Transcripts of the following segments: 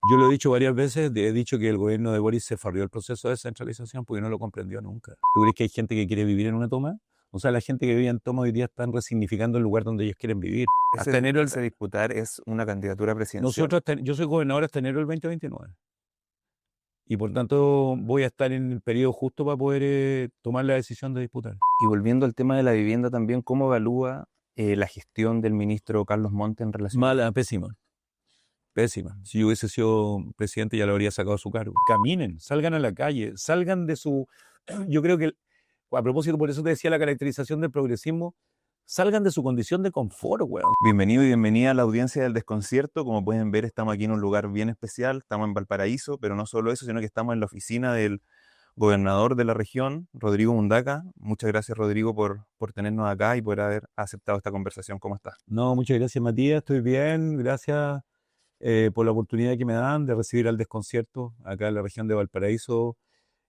Yo lo he dicho varias veces, he dicho que el gobierno de Boris se farrió el proceso de descentralización porque no lo comprendió nunca. ¿Tú crees que hay gente que quiere vivir en una toma? O sea, la gente que vive en toma hoy día están resignificando el lugar donde ellos quieren vivir. Hasta enero Ese disputar es una candidatura presidencial. yo soy gobernador hasta enero del 2029. Y por tanto voy a estar en el periodo justo para poder tomar la decisión de disputar. Y volviendo al tema de la vivienda también, ¿cómo evalúa la gestión del ministro Carlos Monte en relación? Mala, pésima. Pésima. Si yo hubiese sido presidente ya lo habría sacado de su cargo. Caminen, salgan a la calle, salgan de su... Yo creo que, a propósito, por eso te decía la caracterización del progresismo, salgan de su condición de confort, weón. Bienvenido y bienvenida a la audiencia del Desconcierto. Como pueden ver, estamos aquí en un lugar bien especial, estamos en Valparaíso, pero no solo eso, sino que estamos en la oficina del gobernador de la región, Rodrigo Mundaca. Muchas gracias, Rodrigo, por tenernos acá y por haber aceptado esta conversación. ¿Cómo estás? No, muchas gracias, Matías, estoy bien, gracias por la oportunidad que me dan de recibir al Desconcierto acá en la región de Valparaíso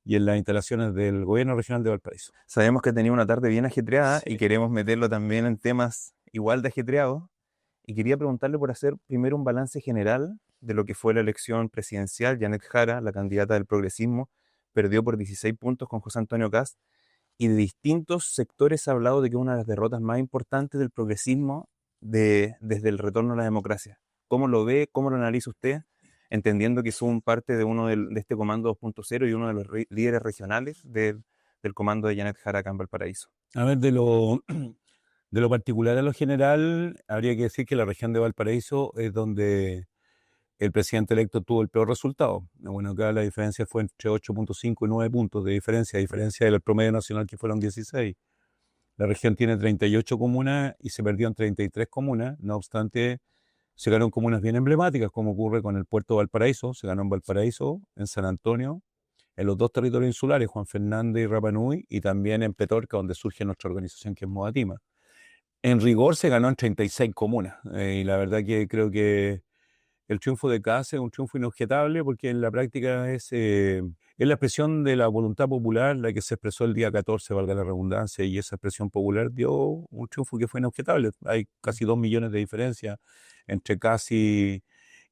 y en las instalaciones del gobierno regional de Valparaíso. Sabemos que tenía una tarde bien ajetreada y Sí. queremos meterlo también en temas igual de ajetreados. Y quería preguntarle por hacer primero un balance general de lo que fue la elección presidencial. Janet Jara, la candidata del progresismo, perdió por 16 puntos con José Antonio Kast, y de distintos sectores se ha hablado de que es una de las derrotas más importantes del progresismo desde el retorno a la democracia. ¿Cómo lo ve? ¿Cómo lo analiza usted? Entendiendo que son parte de de este comando 2.0 y uno de los líderes regionales del comando de Janet Jara acá en Valparaíso. A ver, de lo particular a lo general, habría que decir que la región de Valparaíso es donde el presidente electo tuvo el peor resultado. Bueno, acá la diferencia fue entre 8.5 y 9 puntos de diferencia, a diferencia del promedio nacional que fueron 16. La región tiene 38 comunas y se perdió en 33 comunas. No obstante, se ganó en comunas bien emblemáticas, como ocurre con el puerto de Valparaíso. Se ganó en Valparaíso, en San Antonio, en los dos territorios insulares, Juan Fernández y Rapa Nui, y también en Petorca, donde surge nuestra organización, que es Modatima. En rigor se ganó en 36 comunas, y la verdad que creo que el triunfo de Kast es un triunfo inobjetable porque en la práctica es la expresión de la voluntad popular la que se expresó el día 14, valga la redundancia, y esa expresión popular dio un triunfo que fue inobjetable. Hay casi 2 millones de diferencia entre Kast y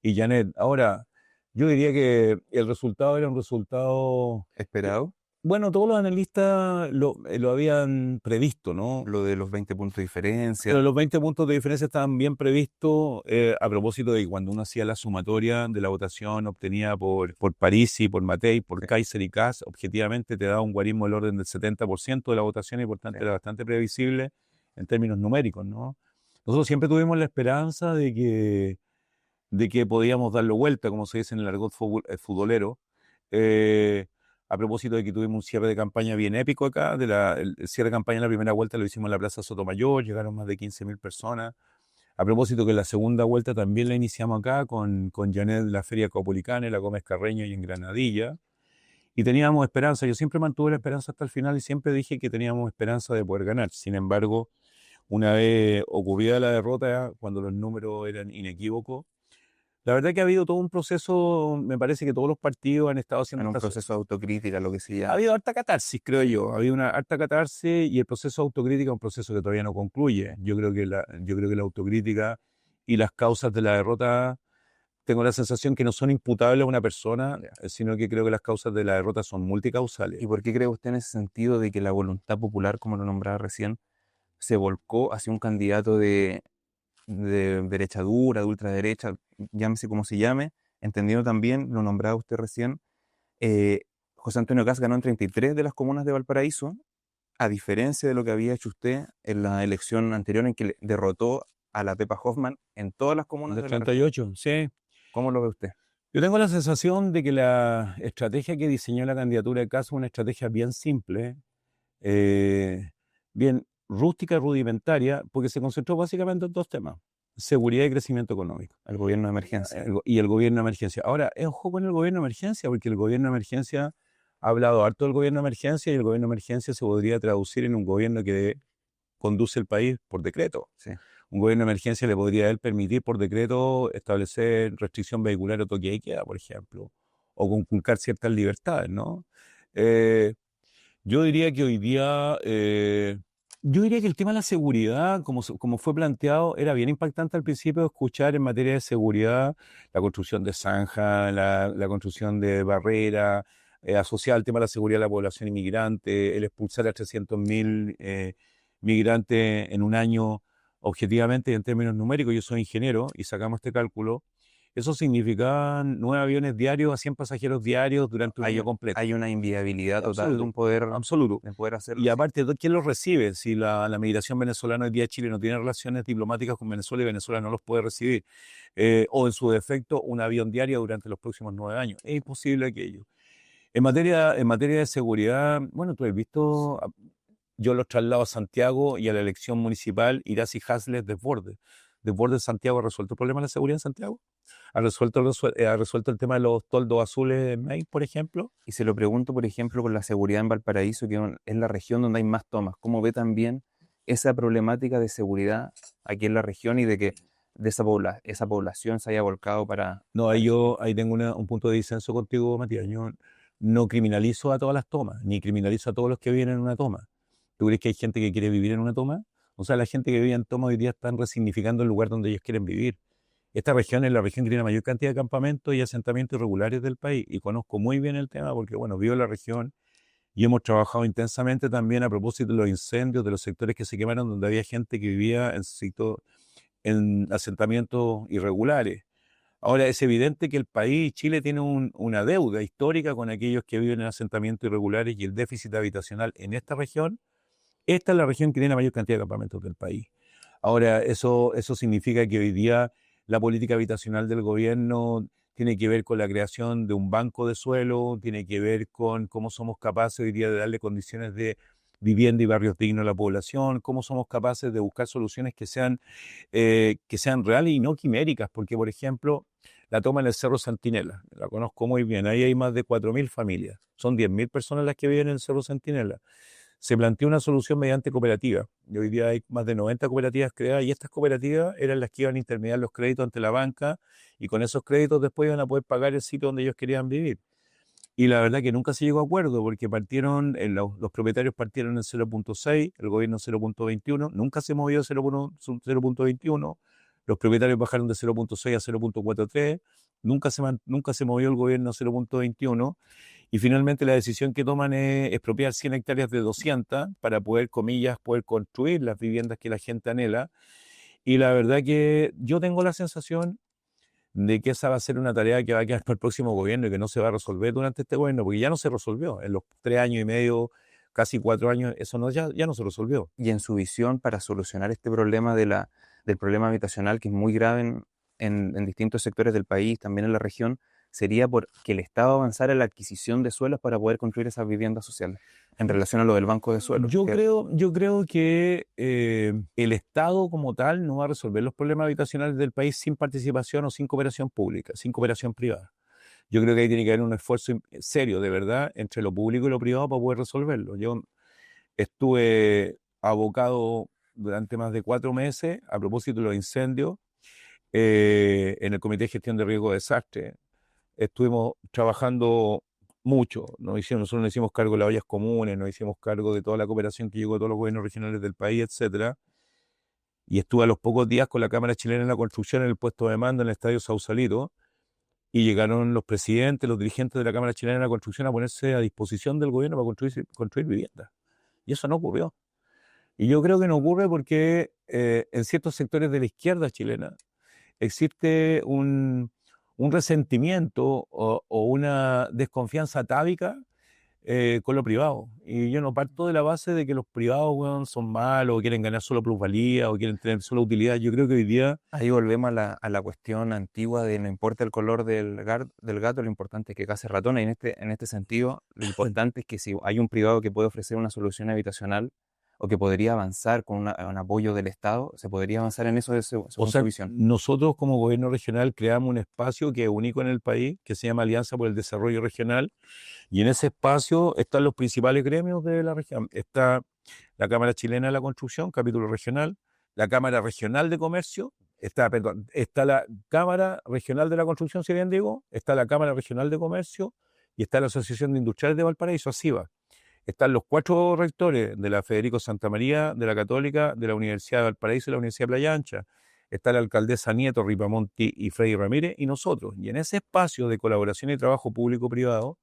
Janet. Ahora, yo diría que el resultado era un resultado... ¿Esperado? Bueno, todos los analistas lo habían previsto, ¿no? Lo de los 20 puntos de diferencia. Pero los 20 puntos de diferencia estaban bien previstos a propósito de que cuando uno hacía la sumatoria de la votación obtenida por Parisi, por Matei, por Kaiser y Kast, objetivamente te daba un guarismo del orden del 70% de la votación y por tanto era bastante previsible en términos numéricos, ¿no? Nosotros siempre tuvimos la esperanza de que podíamos darlo vuelta, como se dice en el argot futbolero. Eh, a propósito de que tuvimos un cierre de campaña bien épico acá, el cierre de campaña en la primera vuelta lo hicimos en la Plaza Sotomayor, llegaron más de 15.000 personas. A propósito que la segunda vuelta también la iniciamos acá con Janet en la Feria Caupolicana, en la Gómez Carreño y en Granadilla. Y teníamos esperanza, yo siempre mantuve la esperanza hasta el final y siempre dije que teníamos esperanza de poder ganar. Sin embargo, una vez ocurrida la derrota, cuando los números eran inequívocos, la verdad que ha habido todo un proceso, me parece que todos los partidos han estado haciendo En un proceso de autocrítica, lo que se ha llama. habido harta catarsis, creo yo. Ha habido una harta catarsis y el proceso de autocrítica es un proceso que todavía no concluye. Yo creo que la autocrítica y las causas de la derrota, tengo la sensación que no son imputables a una persona, sino que creo que las causas de la derrota son multicausales. ¿Y por qué cree usted en ese sentido de que la voluntad popular, como lo nombraba recién, se volcó hacia un candidato de derecha dura, de ultraderecha, llámese como se llame, entendiendo también, lo nombraba usted recién, eh, José Antonio Kast ganó en 33 de las comunas de Valparaíso, a diferencia de lo que había hecho usted en la elección anterior en que derrotó a la Pepa Hoffman en todas las comunas De de la región? 38, sí. ¿Cómo lo ve usted? Yo tengo la sensación de que la estrategia que diseñó la candidatura de Caso es una estrategia bien simple, eh, bien rústica, rudimentaria, porque se concentró básicamente en dos temas: seguridad y crecimiento económico. El gobierno de emergencia. Y el gobierno de emergencia. Ahora, ojo con el gobierno de emergencia, porque el gobierno de emergencia ha hablado harto del gobierno de emergencia y el gobierno de emergencia se podría traducir en un gobierno que conduce el país por decreto. Sí. Un gobierno de emergencia le podría a él permitir por decreto establecer restricción vehicular o toque de queda, por ejemplo, o conculcar ciertas libertades, ¿no? Yo diría que hoy día Yo diría que el tema de la seguridad, como fue planteado, era bien impactante al principio escuchar en materia de seguridad la construcción de zanjas, la construcción de barreras, asociada al tema de la seguridad de la población inmigrante, el expulsar a 300.000 migrantes en un año, objetivamente en términos numéricos. Yo soy ingeniero y sacamos este cálculo. Eso significaba 9 aviones diarios a 100 pasajeros diarios durante un Hay, año completo. hay una inviabilidad total Absoluto, de absoluto. poder hacerlo, Y sí. aparte, ¿quién los recibe? Si la migración venezolana hoy día Chile no tiene relaciones diplomáticas con Venezuela y Venezuela no los puede recibir, o en su defecto un avión diario durante los próximos 9 años. Es imposible aquello. En materia de seguridad, bueno, tú has visto, yo los traslado a Santiago y a la elección municipal, Irás y Hasles desborde. Desborde Santiago ha resuelto el problema de la seguridad en Santiago. Ha resuelto el tema de los toldos azules en Main, por ejemplo. Y se lo pregunto, por ejemplo, con la seguridad en Valparaíso, que es la región donde hay más tomas. ¿Cómo ve también esa problemática de seguridad aquí en la región y de que esa población se haya volcado No, para ese fin? ahí tengo un punto de disenso contigo, Matías. Yo no criminalizo a todas las tomas, ni criminalizo a todos los que viven en una toma. ¿Tú crees que hay gente que quiere vivir en una toma? O sea, la gente que vive en toma hoy día están resignificando el lugar donde ellos quieren vivir. Esta región es la región que tiene la mayor cantidad de campamentos y asentamientos irregulares del país. Y conozco muy bien el tema porque, bueno, vivo en la región y hemos trabajado intensamente también a propósito de los incendios, de los sectores que se quemaron, donde había gente que vivía en asentamientos irregulares. Ahora, es evidente que el país, Chile, tiene una deuda histórica con aquellos que viven en asentamientos irregulares y el déficit habitacional en esta región. Esta es la región que tiene la mayor cantidad de campamentos del país. Ahora, eso significa que hoy día la política habitacional del gobierno tiene que ver con la creación de un banco de suelo, tiene que ver con cómo somos capaces hoy día de darle condiciones de vivienda y barrios dignos a la población, cómo somos capaces de buscar soluciones que sean reales y no quiméricas, porque, por ejemplo, la toma en el Cerro Centinela, la conozco muy bien, ahí hay más de 4.000 familias, son 10.000 personas las que viven en el Cerro Centinela. Se planteó una solución mediante cooperativa, y hoy día hay más de 90 cooperativas creadas, y estas cooperativas eran las que iban a intermediar los créditos ante la banca, y con esos créditos después iban a poder pagar el sitio donde ellos querían vivir. Y la verdad que nunca se llegó a acuerdo porque los propietarios partieron en 0.6, el gobierno en 0.21, nunca se movió 0.21, los propietarios bajaron de 0.6 a 0.43, nunca se movió el gobierno a 0.21 y finalmente la decisión que toman es expropiar 100 hectáreas de 200 para poder, comillas, poder construir las viviendas que la gente anhela. Y la verdad que yo tengo la sensación de que esa va a ser una tarea que va a quedar para el próximo gobierno y que no se va a resolver durante este gobierno, porque ya no se resolvió. En los 3 años y medio, casi 4 años, eso ya no se resolvió. Y en su visión para solucionar este problema del problema habitacional, que es muy grave en distintos sectores del país, también en la región, sería por que el Estado avanzara en la adquisición de suelos para poder construir esas viviendas sociales, en relación a lo del banco de suelos. Yo creo que el Estado como tal no va a resolver los problemas habitacionales del país sin participación o sin cooperación pública, sin cooperación privada. Yo creo que ahí tiene que haber un esfuerzo serio, de verdad, entre lo público y lo privado para poder resolverlo. Yo estuve abocado durante más de 4 meses a propósito de los incendios en el Comité de Gestión de Riesgo de Desastre. Estuvimos trabajando mucho, nosotros nos hicimos cargo de las ollas comunes, nos hicimos cargo de toda la cooperación que llegó de todos los gobiernos regionales del país, etcétera. Y estuve a los pocos días con la Cámara Chilena de la Construcción en el puesto de mando en el Estadio Sausalito, y llegaron los presidentes, los dirigentes de la Cámara Chilena de la Construcción a ponerse a disposición del gobierno para construir viviendas. Y eso no ocurrió. Y yo creo que no ocurre porque en ciertos sectores de la izquierda chilena existe un resentimiento o una desconfianza atávica con lo privado. Y yo no parto de la base de que los privados, weón, son malos, o quieren ganar solo plusvalía, o quieren tener solo utilidad. Yo creo que hoy día, Ahí volvemos a la cuestión antigua de no importa el color del gato, lo importante es que case ratón. Y en este sentido, lo importante es que si hay un privado que puede ofrecer una solución habitacional o que podría avanzar con un apoyo del Estado, se podría avanzar en eso o según sea, su visión. nosotros como gobierno regional creamos un espacio que es único en el país, que se llama Alianza por el Desarrollo Regional, y en ese espacio están los principales gremios de la región. Está la Cámara Chilena de la Construcción, capítulo regional, la Cámara Regional de Comercio, está la Cámara Regional de la Construcción, si bien digo, está la Cámara Regional de Comercio y está la Asociación de Industriales de Valparaíso, ASIVA. están los 4 rectores de la Federico Santa María, de la Católica, de la Universidad de Valparaíso y la Universidad de Playa Ancha. Está la alcaldesa Nieto, Ripamonti y Freddy Ramírez y nosotros. Y en ese espacio de colaboración y trabajo público-privado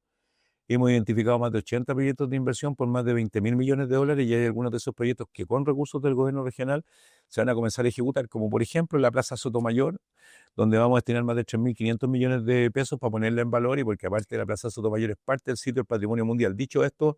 hemos identificado más de 80 proyectos de inversión por más de 20.000 millones de dólares y hay algunos de esos proyectos que con recursos del gobierno regional se van a comenzar a ejecutar, como por ejemplo la Plaza Sotomayor, donde vamos a destinar más de 3.500 millones de pesos para ponerla en valor y porque aparte de la Plaza Sotomayor es parte del sitio del Patrimonio Mundial. Dicho esto,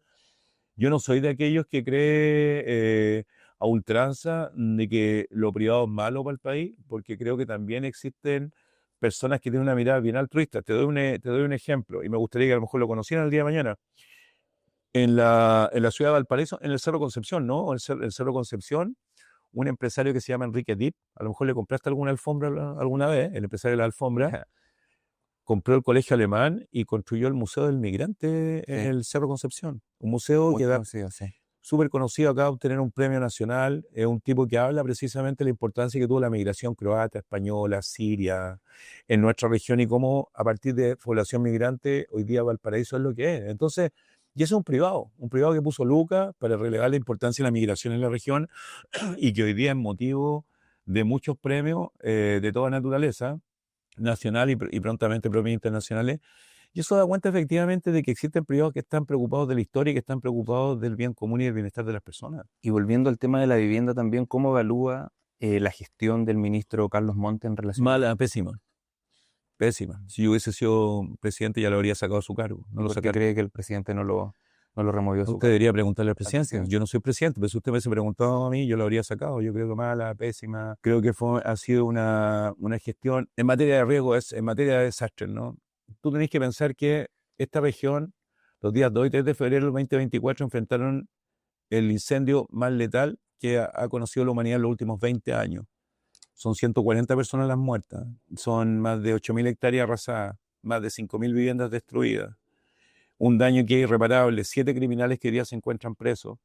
yo no soy de aquellos que cree a ultranza de que lo privado es malo para el país, porque creo que también existen personas que tienen una mirada bien altruista. Te doy un ejemplo, y me gustaría que a lo mejor lo conocieran el día de mañana. En la ciudad de Valparaíso, en el Cerro Concepción, ¿no? El Cerro Concepción, un empresario que se llama Enrique Dip, a lo mejor le compraste alguna alfombra alguna vez, el empresario de la alfombra, compró el colegio alemán y construyó el Museo del Migrante en el Cerro Concepción. Un museo Muy que da conocido, sí. súper conocido acá, obtener un premio nacional. Es un tipo que habla precisamente de la importancia que tuvo la migración croata, española, siria, en nuestra región y cómo a partir de población migrante hoy día Valparaíso es lo que es. Entonces, y ese es un privado que puso lucas para relevar la importancia de la migración en la región y que hoy día es motivo de muchos premios de toda naturaleza, nacional y prontamente premios internacionales. Y eso da cuenta efectivamente de que existen privados que están preocupados de la historia y que están preocupados del bien común y del bienestar de las personas. Y volviendo al tema de la vivienda también, ¿cómo evalúa la gestión del ministro Carlos Monte en relación Mala, pésima, pésima. Si yo hubiese sido presidente ya lo habría sacado a su cargo. No lo ¿Por qué sacaron. cree que el presidente no lo removió de su Usted cargo? debería preguntarle al presidente. presidente. Yo no soy presidente, pero si usted me hubiese preguntado a mí, yo lo habría sacado. Yo creo que mala, pésima. Creo que ha sido una gestión en materia de riesgo, en materia de desastres, ¿no? Tú tenés que pensar que esta región, los días 2 y 3 de febrero del 2024, enfrentaron el incendio más letal que ha conocido la humanidad en los últimos 20 años. Son 140 personas las muertas, son más de 8.000 hectáreas arrasadas, más de 5.000 viviendas destruidas, un daño que es irreparable, 7 criminales que hoy día se encuentran presos,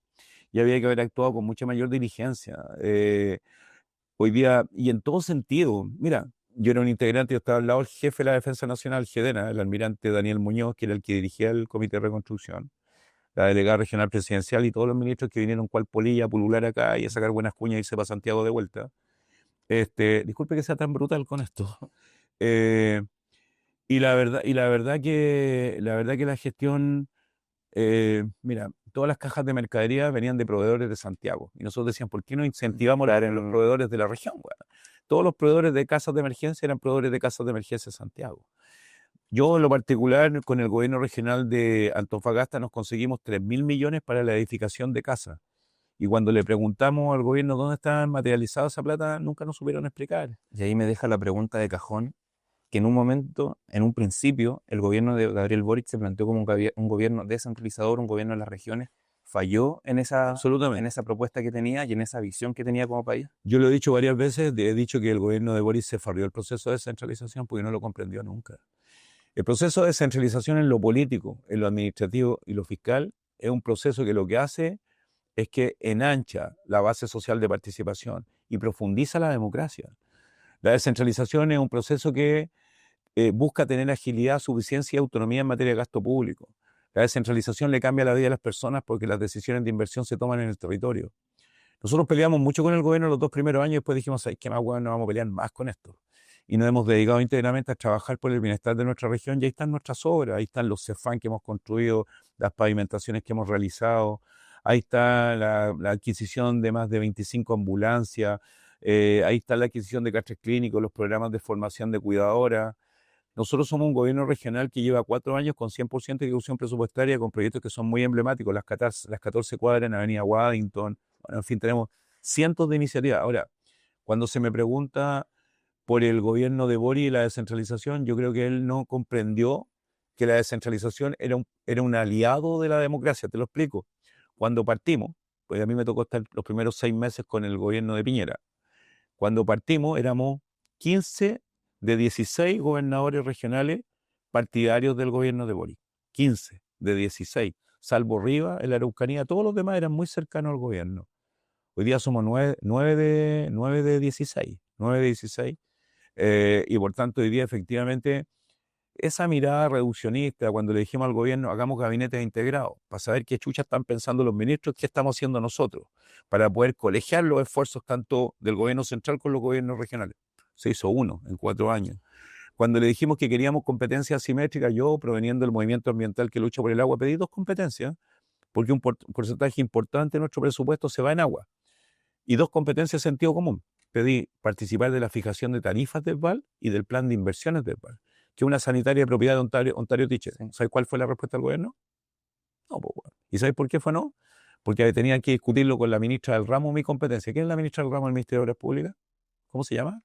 y había que haber actuado con mucha mayor diligencia. Hoy día, y en todo sentido, mira, yo era un integrante, yo estaba al lado del jefe de la Defensa Nacional, GEDENA, el almirante Daniel Muñoz, que era el que dirigía el Comité de Reconstrucción, la delegada regional presidencial y todos los ministros que vinieron cual polilla a pulular acá y a sacar buenas cuñas y irse para Santiago de vuelta. Disculpe que sea tan brutal con esto. Eh, y la verdad que la gestión, mira, todas las cajas de mercadería venían de proveedores de Santiago. Y nosotros decíamos, ¿por qué no incentivamos a los proveedores de la región? Bueno, todos los proveedores de casas de emergencia eran proveedores de casas de emergencia de Santiago. Yo, en lo particular, con el gobierno regional de Antofagasta nos conseguimos 3.000 millones para la edificación de casas. Y cuando le preguntamos al gobierno dónde está materializada esa plata, nunca nos supieron explicar. Y ahí me deja la pregunta de cajón, que en un momento, en un principio, el gobierno de Gabriel Boric se planteó como un gobierno descentralizador, un gobierno de las regiones. ¿Falló en esa propuesta que tenía y en esa visión que tenía como país? Yo lo he dicho varias veces, he dicho que el gobierno de Boric se farrió el proceso de descentralización porque no lo comprendió nunca. El proceso de descentralización en lo político, en lo administrativo y lo fiscal es un proceso que lo que hace es que enancha la base social de participación y profundiza la democracia. La descentralización es un proceso que busca tener agilidad, suficiencia y autonomía en materia de gasto público. La descentralización le cambia la vida a las personas porque las decisiones de inversión se toman en el territorio. Nosotros peleamos mucho con el gobierno los 2 primeros años y después dijimos, ¿qué más bueno? No vamos a pelear más con esto. Y nos hemos dedicado íntegramente a trabajar por el bienestar de nuestra región y ahí están nuestras obras, ahí están los CEFAN que hemos construido, las pavimentaciones que hemos realizado, ahí está la adquisición de más de 25 ambulancias, ahí está la adquisición de catres clínicos, los programas de formación de cuidadoras. Nosotros somos un gobierno regional que lleva 4 años con 100% de ejecución presupuestaria con proyectos que son muy emblemáticos, las 14 cuadras en Avenida Waddington, bueno, en fin, tenemos cientos de iniciativas. Ahora, cuando se me pregunta por el gobierno de Boric y la descentralización, yo creo que él no comprendió que la descentralización era un aliado de la democracia. Te lo explico. Cuando partimos, pues a mí me tocó estar los primeros 6 meses con el gobierno de Piñera. Cuando partimos éramos 15 de 16 gobernadores regionales partidarios del gobierno de Boric. 15 de 16, salvo Rivas, en la Araucanía, todos los demás eran muy cercanos al gobierno. Hoy día somos 9 de 16, 9 de 16. Y por tanto hoy día efectivamente esa mirada reduccionista, cuando le dijimos al gobierno, hagamos gabinetes integrados, para saber qué chucha están pensando los ministros, qué estamos haciendo nosotros, para poder colegiar los esfuerzos tanto del gobierno central con los gobiernos regionales. Se hizo uno en 4 años. Cuando le dijimos que queríamos competencias asimétricas, yo, proveniendo del movimiento ambiental que lucha por el agua, pedí 2 competencias, porque un porcentaje importante de nuestro presupuesto se va en agua. Y 2 competencias de sentido común. Pedí participar de la fijación de tarifas del VAL y del plan de inversiones del VAL, que es una sanitaria de propiedad de Ontario Teacher. ¿Sabes cuál fue la respuesta del gobierno? No, pues bueno. ¿Y sabes por qué fue no? Porque tenían que discutirlo con la ministra del ramo, mi competencia. ¿Quién es la ministra del ramo del Ministerio de Obras Públicas? ¿Cómo se llama?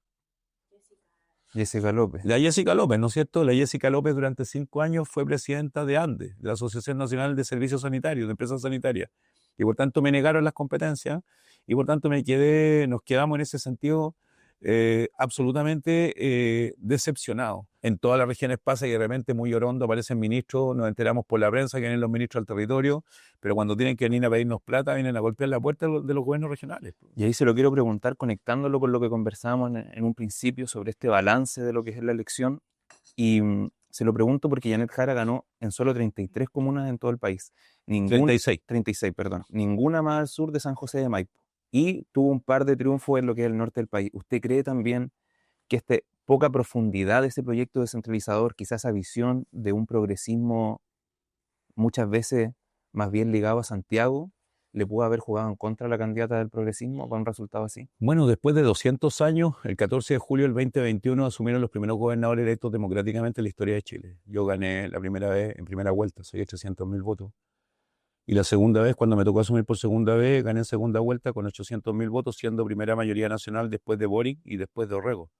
Jessica López. La Jessica López, ¿no es cierto? La Jessica López durante 5 años fue presidenta de ANDE, de la Asociación Nacional de Servicios Sanitarios, de Empresas Sanitarias. Y por tanto me negaron las competencias y por tanto nos quedamos en ese sentido absolutamente decepcionados. En todas las regiones pasa y de repente muy orondo aparecen ministros, nos enteramos por la prensa que vienen los ministros al territorio, pero cuando tienen que venir a pedirnos plata vienen a golpear la puerta de los gobiernos regionales. Y ahí se lo quiero preguntar, conectándolo con lo que conversábamos en un principio sobre este balance de lo que es la elección. Y se lo pregunto porque Janet Jara ganó en solo 33 comunas en todo el país. 36, perdón. Ninguna más al sur de San José de Maipo. Y tuvo un par de triunfos en lo que es el norte del país. ¿Usted cree también que poca profundidad de ese proyecto descentralizador, quizás esa visión de un progresismo muchas veces más bien ligado a Santiago, le pudo haber jugado en contra a la candidata del progresismo para un resultado así? Bueno, después de 200 años, el 14 de julio del 2021 asumieron los primeros gobernadores electos democráticamente en la historia de Chile. Yo gané la primera vez, en primera vuelta, soy de 300.000 votos. Y la segunda vez, cuando me tocó asumir por segunda vez, gané en segunda vuelta con 800.000 votos, siendo primera mayoría nacional después de Boric y después de Orrego.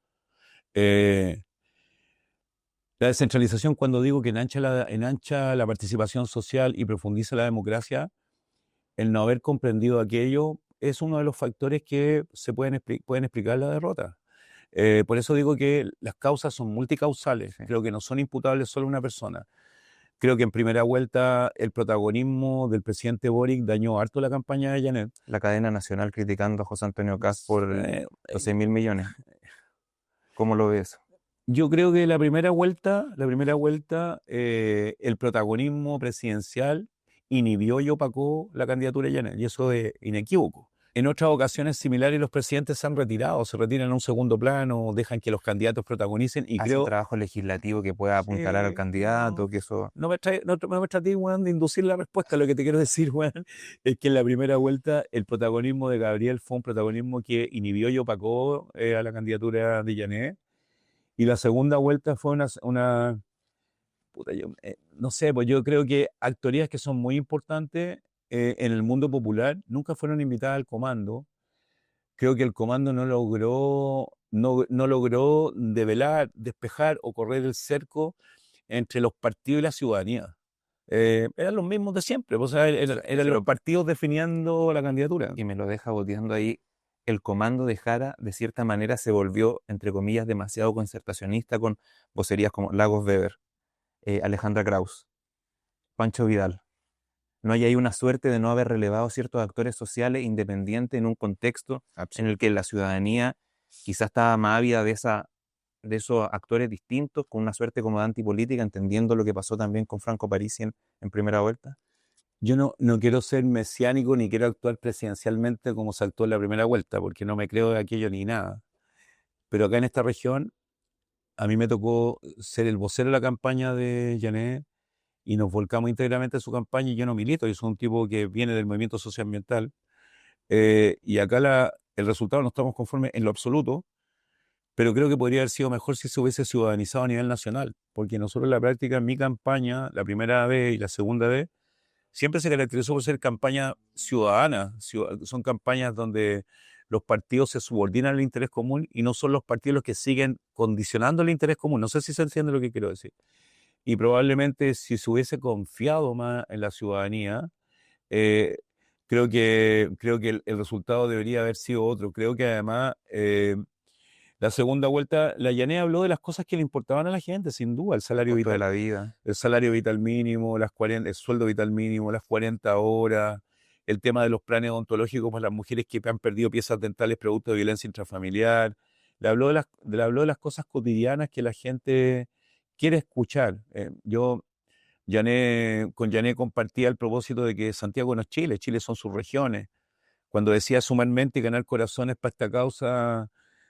La descentralización, cuando digo que enancha la participación social y profundiza la democracia, el no haber comprendido aquello es uno de los factores que pueden explicar la derrota. Por eso digo que las causas son multicausales, Sí. creo que no son imputables solo a una persona. Creo que en primera vuelta el protagonismo del presidente Boric dañó harto la campaña de Janet. La cadena nacional criticando a José Antonio Kast por los 6.000 millones. ¿Cómo lo ves? Yo creo que la primera vuelta, el protagonismo presidencial inhibió y opacó la candidatura de Janet, y eso es inequívoco. En otras ocasiones similares los presidentes se han retirado, se retiran a un segundo plano, dejan que los candidatos protagonicen y Hace creo... un trabajo legislativo que pueda apuntalar al candidato, que eso... No me traté, weón, de inducir la respuesta. Lo que te quiero decir, weón, es que en la primera vuelta el protagonismo de Gabriel fue un protagonismo que inhibió y opacó a la candidatura de Janet. Y la segunda vuelta fue no sé, pues yo creo que actorías que son muy importantes en el mundo popular nunca fueron invitadas al comando. Creo que el comando no logró develar, despejar o correr el cerco entre los partidos y la ciudadanía. Eran los mismos de siempre, pues, o sea, eran los partidos definiendo la candidatura. Y me lo deja boteando ahí. El comando de Jara, de cierta manera, se volvió, entre comillas, demasiado concertacionista con vocerías como Lagos Weber, Alejandra Kraus, Pancho Vidal. No hay ahí una suerte de no haber relevado ciertos actores sociales independientes en un contexto en el que la ciudadanía quizás estaba más ávida de esos actores distintos, con una suerte como de antipolítica, entendiendo lo que pasó también con Franco Parisi en primera vuelta. Yo no quiero ser mesiánico ni quiero actuar presidencialmente como se actuó en la primera vuelta, porque no me creo de aquello ni nada. Pero acá en esta región, a mí me tocó ser el vocero de la campaña de Janet y nos volcamos íntegramente en su campaña y yo no milito, yo soy un tipo que viene del movimiento socioambiental y acá el resultado no estamos conformes en lo absoluto, pero creo que podría haber sido mejor si se hubiese ciudadanizado a nivel nacional, porque nosotros en la práctica, en mi campaña, la primera vez y la segunda vez, siempre se caracterizó por ser campaña ciudadana. Son campañas donde los partidos se subordinan al interés común y no son los partidos los que siguen condicionando el interés común. No sé si se entiende lo que quiero decir. Y probablemente si se hubiese confiado más en la ciudadanía, eh, creo que el resultado debería haber sido otro. Creo que además la segunda vuelta, la Llané habló de las cosas que le importaban a la gente, sin duda, el salario Costo de vital. la vida. El salario vital mínimo, el sueldo vital mínimo, las 40 horas, el tema de los planes odontológicos para las mujeres que han perdido piezas dentales producto de violencia intrafamiliar. Le habló de las cosas cotidianas que la gente quiere escuchar. Con Yané compartía el propósito de que Santiago no es Chile, Chile son sus regiones. Cuando decía sumarmente ganar corazones para esta causa,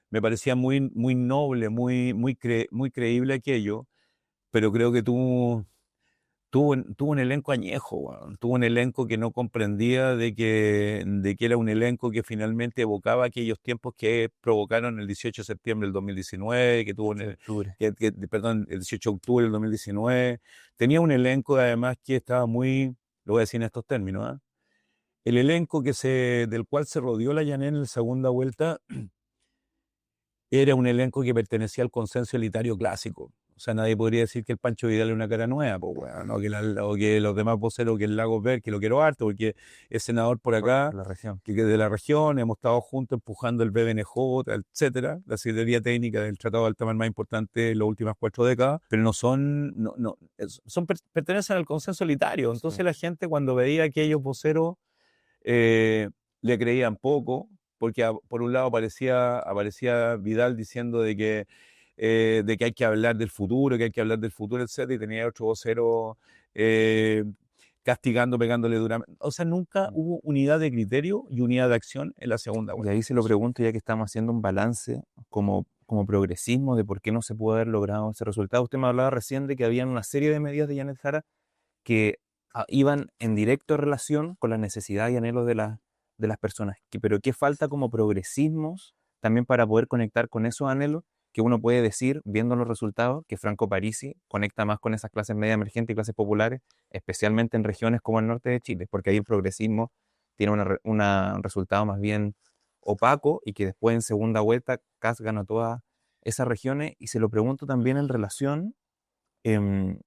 me parecía muy, muy noble, muy creíble aquello, pero creo que tuvo un elenco añejo, weón. Tuvo un elenco que no comprendía de que era un elenco que finalmente evocaba aquellos tiempos que provocaron el 18 de septiembre del 2019, Octubre. perdón, el 18 de octubre del 2019. Tenía un elenco además que estaba muy, lo voy a decir en estos términos, ¿ah? El elenco del cual se rodeó la Llané en la segunda vuelta era un elenco que pertenecía al consenso elitario clásico. O sea, nadie podría decir que el Pancho Vidal es una cara nueva, pues, weón, o que los demás voceros, que el Lagos Ver, que lo quiero harto, porque es senador por acá, Por la región. que es de la región, hemos estado juntos empujando el BBNJ, etcétera, la Secretaría Técnica del Tratado de Alta Mar más importante en las últimas 4 décadas, pero pertenecen al consenso elitario. Entonces Sí. la gente cuando veía a aquellos voceros eh, le creían poco, porque por un lado aparecía Vidal diciendo de que hay que hablar del futuro, etcétera, y tenía otro vocero eh, castigando, pegándole duramente. O sea, nunca hubo unidad de criterio y unidad de acción en la segunda Y vuelta. ahí se lo pregunto, ya que estamos haciendo un balance como progresismo de por qué no se pudo haber logrado ese resultado. Usted me hablaba recién de que había una serie de medidas de Janet Jara que iban en directa relación con las necesidades y anhelos de las personas. Pero ¿qué falta como progresismos también para poder conectar con esos anhelos? Que uno puede decir, viendo los resultados, que Franco Parisi conecta más con esas clases media emergentes y clases populares, especialmente en regiones como el norte de Chile, porque ahí el progresismo tiene un resultado más bien opaco y que después en segunda vuelta Kast ganó todas esas regiones. Y se lo pregunto también en relación, em,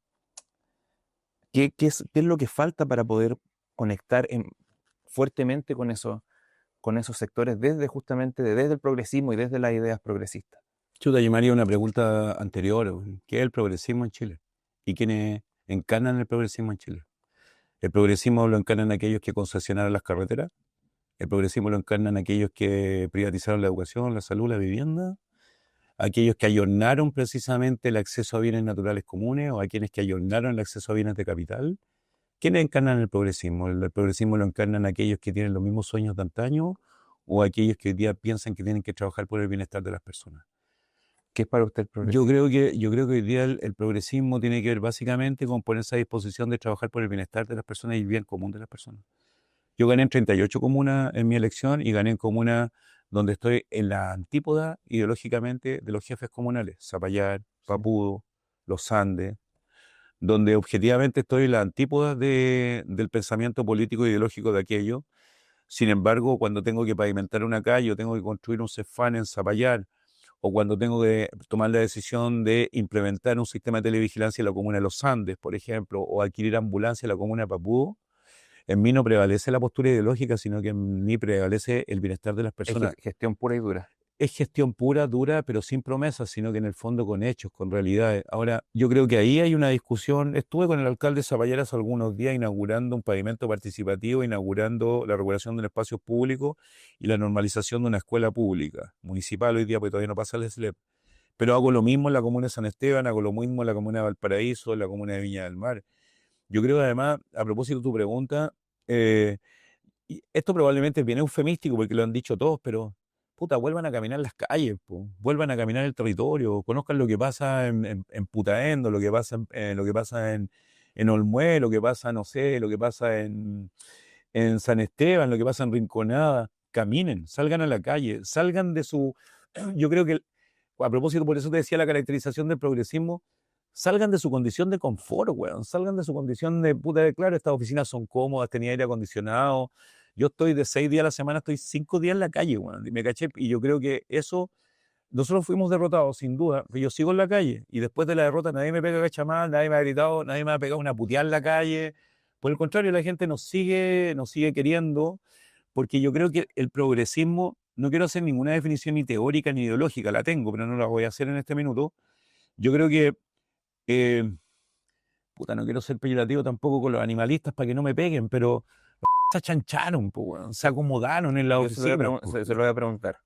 ¿qué es lo que falta para poder conectar fuertemente con esos sectores desde el progresismo y desde las ideas progresistas? Chuta, yo me haría una pregunta anterior. ¿Qué es el progresismo en Chile? ¿Y quiénes encarnan el progresismo en Chile? ¿El progresismo lo encarnan aquellos que concesionaron las carreteras? ¿El progresismo lo encarnan aquellos que privatizaron la educación, la salud, la vivienda? ¿Aquellos que ayornaron precisamente el acceso a bienes naturales comunes o a quienes que ayornaron el acceso a bienes de capital? ¿Quiénes encarnan el progresismo? ¿El progresismo lo encarnan aquellos que tienen los mismos sueños de antaño o aquellos que hoy día piensan que tienen que trabajar por el bienestar de las personas? ¿Qué es para usted el Yo progresismo? creo que hoy día el progresismo tiene que ver básicamente con ponerse a disposición de trabajar por el bienestar de las personas y el bien común de las personas. Yo gané en 38 comunas en mi elección y gané en comunas donde estoy en la antípoda ideológicamente de los jefes comunales, Zapallar, Sí. Papudo, Los Andes, donde objetivamente estoy en la antípoda del pensamiento político e ideológico de aquello. Sin embargo, cuando tengo que pavimentar una calle o tengo que construir un CEFAN en Zapallar, o cuando tengo que tomar la decisión de implementar un sistema de televigilancia en la comuna de Los Andes, por ejemplo, o adquirir ambulancia en la comuna de Papudo, en mí no prevalece la postura ideológica, sino que en mí prevalece el bienestar de las Es personas. gestión pura y dura. Es gestión pura, dura, pero sin promesas, sino que en el fondo con hechos, con realidades. Ahora, yo creo que ahí hay una discusión. Estuve con el alcalde Zapallar hace algunos días inaugurando un pavimento participativo, inaugurando la regulación de espacios públicos y la normalización de una escuela pública, municipal hoy día, porque todavía no pasa el SLEP. Pero hago lo mismo en la comuna de San Esteban, hago lo mismo en la comuna de Valparaíso, en la comuna de Viña del Mar. Yo creo que además, a propósito de tu pregunta, eh, y esto probablemente es bien eufemístico porque lo han dicho todos, pero puta, vuelvan a caminar las calles, po, vuelvan a caminar el territorio, conozcan lo que pasa en Putaendo, lo que pasa en Olmué, lo que pasa, no sé, lo que pasa en San Esteban, lo que pasa en Rinconada. Caminen, salgan a la calle, salgan de su... Yo creo que, a propósito, por eso te decía la caracterización del progresismo, salgan de su condición de confort, weón, salgan de su condición de puta, claro, estas oficinas son cómodas, tenía aire acondicionado. Yo estoy de 6 días a la semana, estoy 5 días en la calle, weón, y me caché, y yo creo que eso, nosotros fuimos derrotados, sin duda, pero yo sigo en la calle, y después de la derrota nadie me pega cachamal, nadie me ha gritado, nadie me ha pegado una puteada en la calle. Por el contrario, la gente nos sigue queriendo, porque yo creo que el progresismo, no quiero hacer ninguna definición ni teórica ni ideológica, la tengo, pero no la voy a hacer en este minuto. Yo creo que eh, puta, no quiero ser peyorativo tampoco con los animalistas para que no me peguen, pero se achancharon, po, weón, se acomodaron en la Yo se lo voy a oficina. se lo voy a preguntar.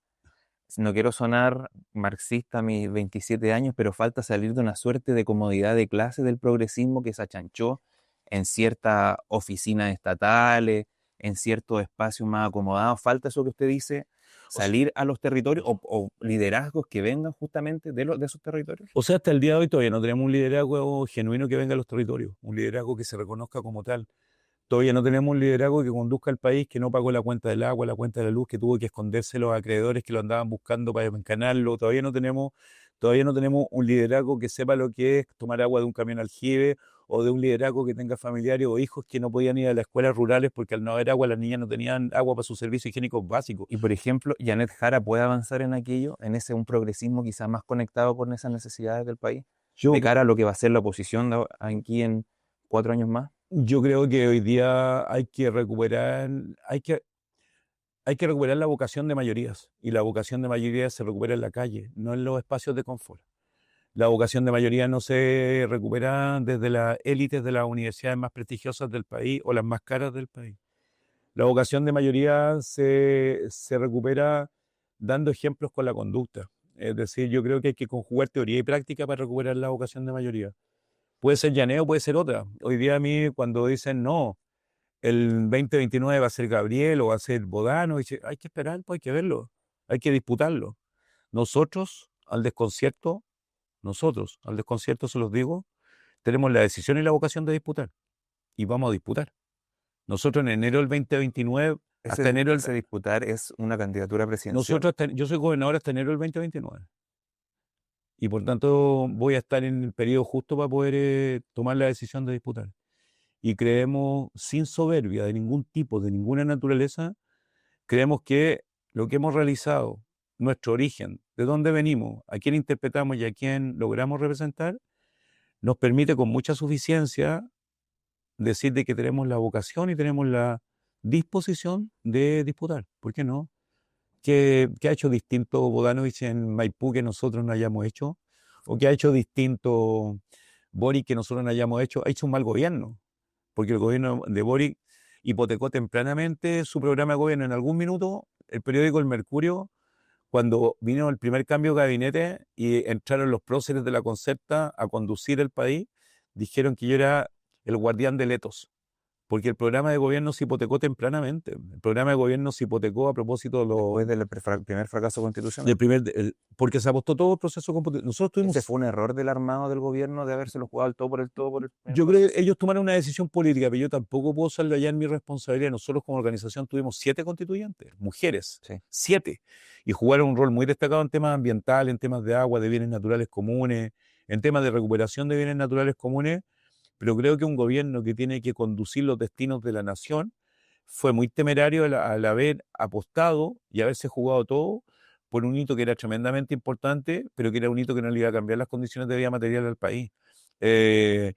no quiero sonar marxista a mis 27 años, pero falta salir de una suerte de comodidad de clase del progresismo que se achanchó en ciertas oficinas estatales, en ciertos espacios más acomodados. Falta eso que usted dice, O s- salir a los territorios o liderazgos que vengan justamente de esos territorios. o sea, hasta el día de hoy todavía no tenemos un liderazgo genuino que venga a los territorios, un liderazgo que se reconozca como tal. Todavía no tenemos un liderazgo que conduzca al país, que no pagó la cuenta del agua, la cuenta de la luz, que tuvo que esconderse los acreedores que lo andaban buscando para encanarlo. Todavía no tenemos un liderazgo que sepa lo que es tomar agua de un camión aljibe, o de un liderazgo que tenga familiares o hijos que no podían ir a las escuelas rurales porque al no haber agua las niñas no tenían agua para sus servicios higiénicos básicos. Y por ejemplo, Janet Jara puede avanzar en aquello, en ese un progresismo quizás más conectado con esas necesidades del país, Yo, de cara a lo que va a ser la oposición aquí en 4 años más. yo creo que hoy día hay que hay que recuperar la vocación de mayorías, y la vocación de mayorías se recupera en la calle, no en los espacios de confort. La vocación de mayoría no se recupera desde las élites de las universidades más prestigiosas del país o las más caras del país. La vocación de mayoría se recupera dando ejemplos con la conducta. Es decir, yo creo que hay que conjugar teoría y práctica para recuperar la vocación de mayoría. Puede ser llaneo, puede ser otra. Hoy día a mí cuando dicen no, el 2029 va a ser Gabriel o va a ser Bodano, dice, hay que esperar, pues hay que verlo, hay que disputarlo. Nosotros al desconcierto, nosotros al desconcierto se los digo, tenemos la decisión y la vocación de disputar, y vamos a disputar. Nosotros en enero del 2029, hasta enero Ese disputar es una candidatura presidencial. yo soy gobernador hasta enero del 2029, y por tanto voy a estar en el periodo justo para poder tomar la decisión de disputar. Y creemos, sin soberbia de ningún tipo, de ninguna naturaleza, creemos que lo que hemos realizado, nuestro origen, de dónde venimos, a quién interpretamos y a quién logramos representar, nos permite con mucha suficiencia decir de que tenemos la vocación y tenemos la disposición de disputar. ¿Por qué no? ¿Qué ha hecho distinto Bodanovich en Maipú que nosotros no hayamos hecho? ¿O qué ha hecho distinto Boric que nosotros no hayamos hecho? Ha hecho un mal gobierno, porque el gobierno de Boric hipotecó tempranamente su programa de gobierno. En algún minuto, el periódico El Mercurio, cuando vino el primer cambio de gabinete y entraron los próceres de la Concerta a conducir el país, dijeron que yo era el guardián de Letos, porque el programa de gobierno se hipotecó tempranamente. El programa de gobierno se hipotecó a propósito de Después del primer fracaso del constitucional. porque se apostó todo el proceso competitivo. Nosotros Ese tuvimos. fue un error del armado del gobierno de habérselo jugado al todo por el primer Yo creo que proceso. ellos tomaron una decisión política, pero yo tampoco puedo salvar en mi responsabilidad. Nosotros como organización tuvimos 7 constituyentes, mujeres, Sí. 7, y jugaron un rol muy destacado en temas ambientales, en temas de agua, de bienes naturales comunes, en temas de recuperación de bienes naturales comunes, pero creo que un gobierno que tiene que conducir los destinos de la nación fue muy temerario al haber apostado y haberse jugado todo por un hito que era tremendamente importante, pero que era un hito que no le iba a cambiar las condiciones de vida material al país. Eh,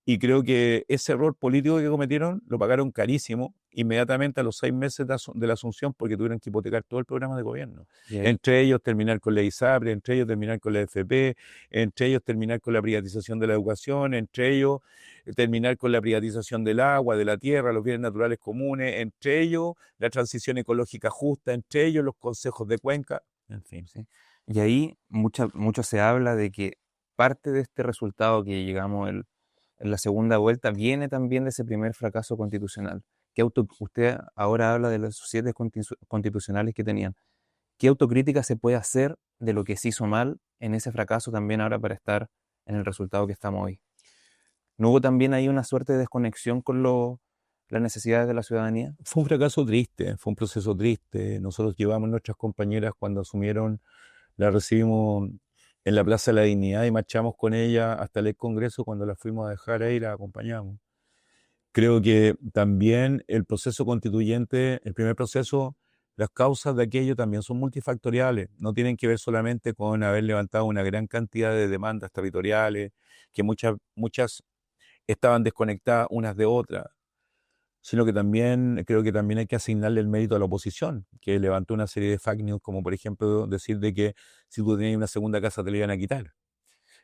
y creo que ese error político que cometieron lo pagaron carísimo inmediatamente a los 6 meses de la asunción, porque tuvieron que hipotecar todo el programa de gobierno. Y ahí, Entre ellos terminar con la ISAPRE, entre ellos terminar con la FP, entre ellos terminar con la privatización de la educación, entre ellos terminar con la privatización del agua, de la tierra, los bienes naturales comunes, entre ellos la transición ecológica justa, entre ellos los consejos de cuenca, en fin. ¿sí? Y ahí mucho se habla de que parte de este resultado que llegamos en la segunda vuelta viene también de ese primer fracaso constitucional. Usted ahora habla de los 7 constitucionales que tenían. ¿Qué autocrítica se puede hacer de lo que se hizo mal en ese fracaso también ahora para estar en el resultado que estamos hoy? ¿No hubo también ahí una suerte de desconexión con las necesidades de la ciudadanía? Fue un fracaso triste, fue un proceso triste. Nosotros llevamos nuestras compañeras cuando asumieron, las recibimos en la Plaza de la Dignidad y marchamos con ella hasta el Congreso. Cuando la fuimos a dejar ahí, la acompañamos. Creo que también el proceso constituyente, el primer proceso, las causas de aquello también son multifactoriales. No tienen que ver solamente con haber levantado una gran cantidad de demandas territoriales, que muchas estaban desconectadas unas de otras, sino que también creo que también hay que asignarle el mérito a la oposición, que levantó una serie de fake news, como por ejemplo decir de que si tú tenías una segunda casa te la iban a quitar.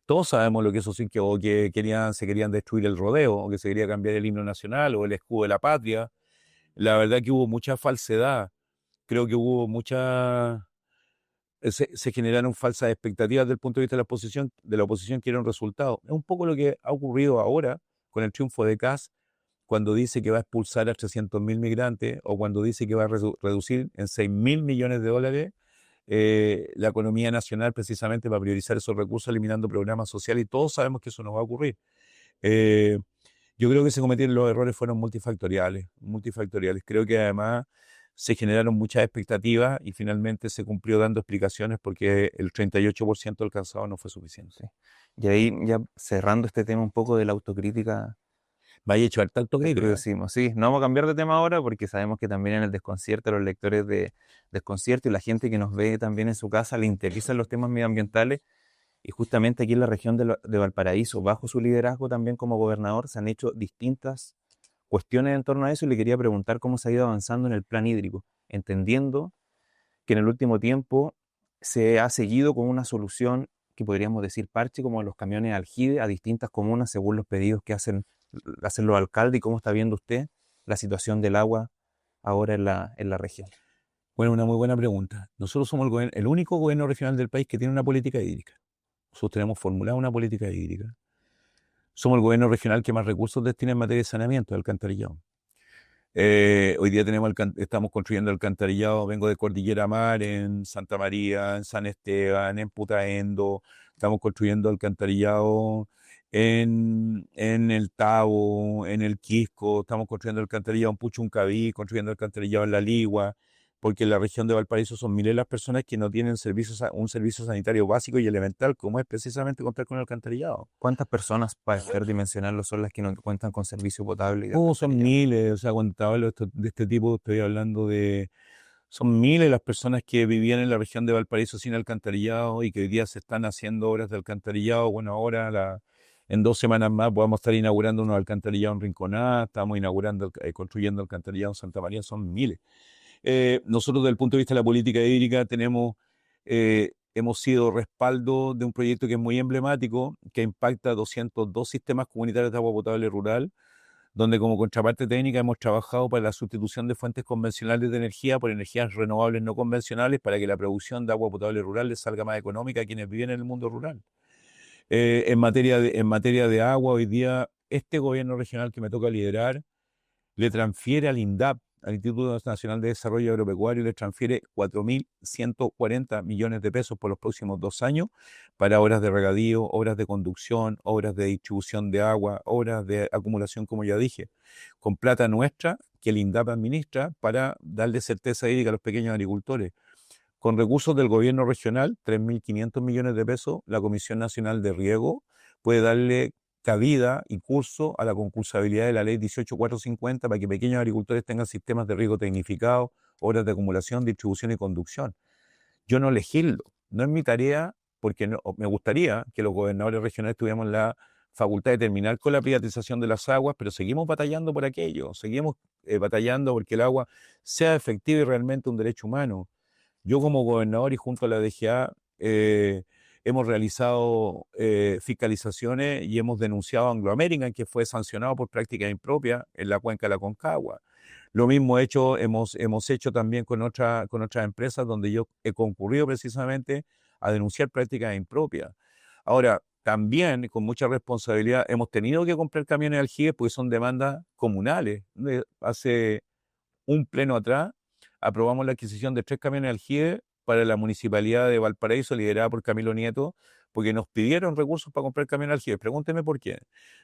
Todos sabemos lo que eso sí, o que se querían destruir el rodeo, o que se quería cambiar el himno nacional o el escudo de la patria. La verdad que hubo mucha falsedad, creo que hubo se generaron falsas expectativas desde el punto de vista de la oposición que era un resultado. Es un poco lo que ha ocurrido ahora con el triunfo de Kast, cuando dice que va a expulsar a 300.000 migrantes o cuando dice que va a reducir en 6.000 millones de dólares la economía nacional precisamente para priorizar esos recursos eliminando programas sociales y todos sabemos que eso no va a ocurrir. Eh, yo creo que se cometieron los errores fueron multifactoriales. Creo que además se generaron muchas expectativas y finalmente se cumplió dando explicaciones porque el 38% alcanzado no fue suficiente. Sí. Y ahí ya cerrando este tema un poco de la autocrítica. Vaya hecho harta autocrítica. Decimos, sí, no vamos a cambiar de tema ahora porque sabemos que también en el Desconcierto, los lectores de Desconcierto y la gente que nos ve también en su casa le interesan los temas medioambientales y justamente aquí en la región de Valparaíso, bajo su liderazgo también como gobernador, se han hecho distintas cuestiones en torno a eso y le quería preguntar cómo se ha ido avanzando en el plan hídrico, entendiendo que en el último tiempo se ha seguido con una solución que podríamos decir parche, como los camiones Aljide a distintas comunas según los pedidos que hacen los alcaldes y cómo está viendo usted la situación del agua ahora en la región. Bueno, una muy buena pregunta. Nosotros somos el único gobierno regional del país que tiene una política hídrica. Nosotros tenemos formulada una política hídrica. Somos el gobierno regional que más recursos destina en materia de saneamiento, de alcantarillado. Hoy día estamos construyendo alcantarillado, vengo de Cordillera Mar, en Santa María, en San Esteban, en Putaendo, estamos construyendo alcantarillado en el Tabo, en el Quisco, estamos construyendo alcantarillado en Puchuncaví, construyendo alcantarillado en La Ligua, porque en la región de Valparaíso son miles las personas que no tienen un servicio sanitario básico y elemental, como es precisamente contar con el alcantarillado. ¿Cuántas personas, para poder dimensionarlo, son las que no cuentan con servicio potable? Son miles, o sea, cuando te hablo de este tipo, estoy hablando son miles las personas que vivían en la región de Valparaíso sin alcantarillado y que hoy día se están haciendo obras de alcantarillado. Bueno, ahora en 2 semanas más vamos a estar inaugurando unos alcantarillados en Rinconada, estamos construyendo alcantarillado en Santa María, son miles. Nosotros desde el punto de vista de la política hídrica hemos sido respaldo de un proyecto que es muy emblemático, que impacta 202 sistemas comunitarios de agua potable rural, donde como contraparte técnica hemos trabajado para la sustitución de fuentes convencionales de energía por energías renovables no convencionales para que la producción de agua potable rural les salga más económica a quienes viven en el mundo rural. En materia de agua, hoy día este gobierno regional que me toca liderar le transfiere al INDAP, al Instituto Nacional de Desarrollo Agropecuario, le transfiere 4.140 millones de pesos por los próximos 2 años para obras de regadío, obras de conducción, obras de distribución de agua, obras de acumulación, como ya dije, con plata nuestra que el INDAP administra para darle certeza hídrica a los pequeños agricultores. Con recursos del gobierno regional, 3.500 millones de pesos, la Comisión Nacional de Riego puede darle cabida y curso a la concursabilidad de la ley 18.450 para que pequeños agricultores tengan sistemas de riego tecnificados, obras de acumulación, distribución y conducción. Yo no legislo, no es mi tarea, porque me gustaría que los gobernadores regionales tuviéramos la facultad de terminar con la privatización de las aguas, pero seguimos batallando por aquello, seguimos batallando porque el agua sea efectiva y realmente un derecho humano. Yo como gobernador y junto a la DGA hemos realizado fiscalizaciones y hemos denunciado a Anglo American, que fue sancionado por prácticas impropias en la cuenca de la Concagua. Lo mismo hemos hecho también con otras empresas donde yo he concurrido precisamente a denunciar prácticas impropias. Ahora, también con mucha responsabilidad hemos tenido que comprar camiones aljibes porque son demandas comunales. Hace un pleno atrás aprobamos la adquisición de 3 camiones aljibes para la Municipalidad de Valparaíso, liderada por Camilo Nieto, porque nos pidieron recursos para comprar camiones aljibes. Pregúnteme por qué.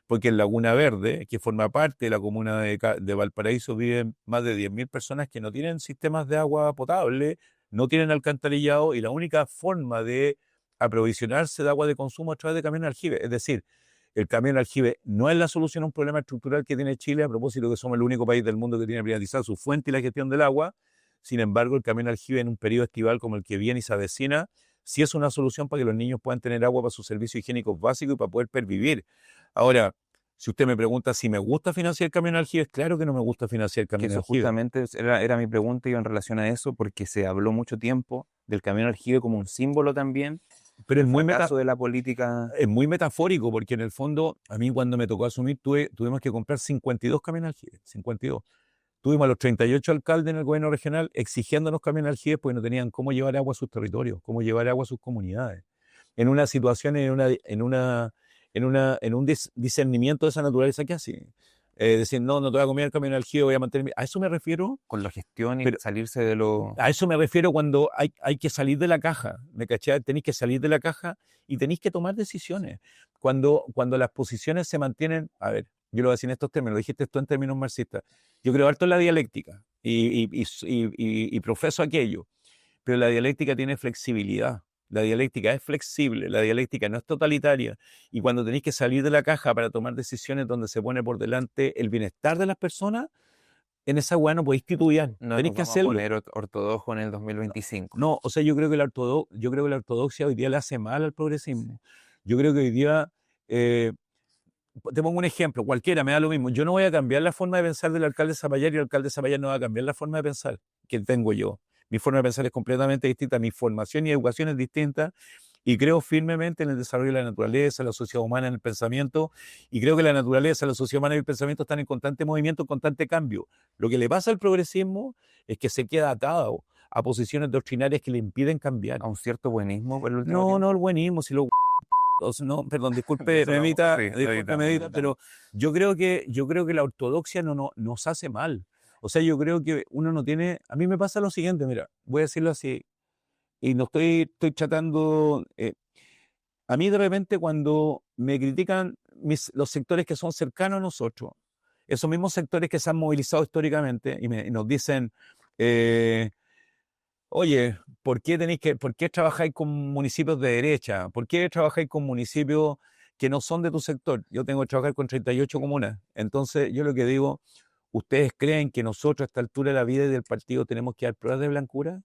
Porque en Laguna Verde, que forma parte de la comuna de Valparaíso, viven más de 10.000 personas que no tienen sistemas de agua potable, no tienen alcantarillado, y la única forma de aprovisionarse de agua de consumo es a través de camiones aljibes. Es decir, el camión aljibe no es la solución a un problema estructural que tiene Chile, a propósito que somos el único país del mundo que tiene privatizada su fuente y la gestión del agua. Sin embargo, el camión aljibe en un periodo estival como el que viene y se avecina, sí es una solución para que los niños puedan tener agua para sus servicios higiénicos básicos y para poder pervivir. Ahora, si usted me pregunta si me gusta financiar el camión aljibe, claro que no me gusta financiar el camión Eso aljibe. justamente era mi pregunta, iba en relación a eso, porque se habló mucho tiempo del camión aljibe como un símbolo también. Pero es muy, de la política. Es muy metafórico, porque en el fondo, a mí cuando me tocó asumir, tuvimos que comprar 52 camiones aljibes, 52. Tuvimos a los 38 alcaldes en el gobierno regional exigiéndonos camiones aljibe porque no tenían cómo llevar agua a sus territorios, cómo llevar agua a sus comunidades. En una situación, en un discernimiento de esa naturaleza que hace. Decir, no, no te voy a comer el camión aljibe, voy a mantenerme. A eso me refiero. Con la gestión y Pero- salirse de lo... A eso me refiero cuando hay que salir de la caja, ¿me cachai? Tenéis que salir de la caja y tenéis que tomar decisiones. Cuando las posiciones se mantienen, a ver, yo lo voy a decir en estos términos, lo dijiste tú en términos marxistas, yo creo harto en la dialéctica y profeso aquello, pero la dialéctica tiene flexibilidad. La dialéctica es flexible, la dialéctica no es totalitaria. Y cuando tenéis que salir de la caja para tomar decisiones donde se pone por delante el bienestar de las personas, en esa weá no podéis titubear, No tenéis nos que vamos a hacerlo. poner ortodoxo en el 2025. No, o sea, yo creo que la ortodoxia hoy día le hace mal al progresismo. Yo creo que hoy día, eh, te pongo un ejemplo, cualquiera, me da lo mismo. Yo no voy a cambiar la forma de pensar del alcalde Zapallar y el alcalde Zapallar no va a cambiar la forma de pensar que tengo yo. Mi forma de pensar es completamente distinta, mi formación y educación es distinta y creo firmemente en el desarrollo de la naturaleza, la sociedad humana, en el pensamiento, y creo que la naturaleza, la sociedad humana y el pensamiento están en constante movimiento, en constante cambio. Lo que le pasa al progresismo es que se queda atado a posiciones doctrinarias que le impiden cambiar. A un cierto buenismo por el último No, tiempo. no el buenismo, si lo no, perdón, disculpe, Eso lo vamos- Memita, sí, disculpe, Memita, pero yo creo que la ortodoxia no nos hace mal. O sea, yo creo que uno no tiene. A mí me pasa lo siguiente, mira, voy a decirlo así, y no estoy tratando. A mí de repente cuando me critican los sectores que son cercanos a nosotros, esos mismos sectores que se han movilizado históricamente y nos dicen, eh, oye, ¿por qué trabajáis con municipios de derecha? ¿Por qué trabajáis con municipios que no son de tu sector? Yo tengo que trabajar con 38 comunas. Entonces, yo lo que digo, ¿ustedes creen que nosotros a esta altura de la vida y del partido tenemos que dar pruebas de blancura?